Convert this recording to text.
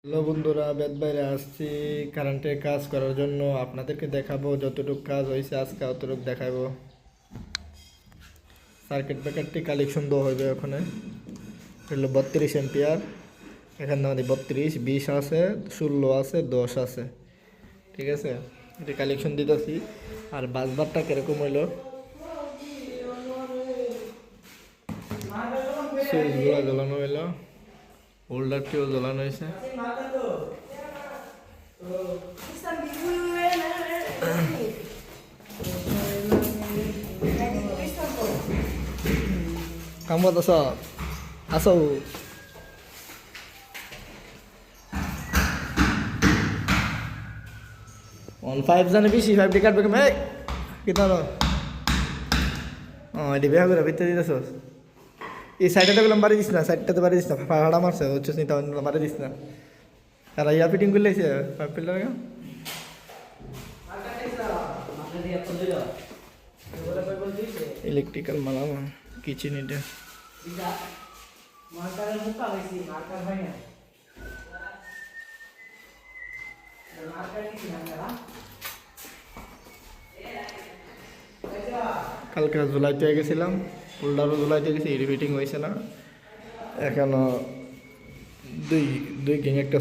Hello বন্ধুরা, বেদ বাইরে আসছি কারেন্টের কাজ করার জন্য। আপনাদেরকে দেখাবো যতটুকু কাজ হয়েছে আজকে অতটুকু দেখাবো। সার্কিট ব্রেকারটি কালেকশন দেওয়া হবে ওখানে। হলো 32 এম্পিয়ার, এখানে আমাদের 32, 20 আছে, 16 আছে, 10 আছে। ঠিক আছে, এটা কালেকশন দিতেছি। আর বাসবারটা কিরকম হইলো, সুইচগুলো জ্বালানো হইলো, হোল্ডারটিও জ্বালানো হয়েছে। কামত আছ আছো? 15 জানে বেশি 5 কাটবে কেমন? কিতা এটি বেহা করে ভিতরে দিতেছ। এই সাইডটাতে বললাম বাড়ি দিস না, সাইডটাতে বাড়ি দিস না, ভাড়া মারছে হচ্ছে চিন্তা বাড়ি দিস না। আর ইয়া ফিটিং করলে পাইপ ফিল্টার ইলেকট্রিক্যাল মালাম কিচেন এটা। কালকে জুলাইতে গেছিলাম, হোল্ডারও জুলাইতে গেছি, ফিটিং হয়েছে না এখনো। দুই কিং একটা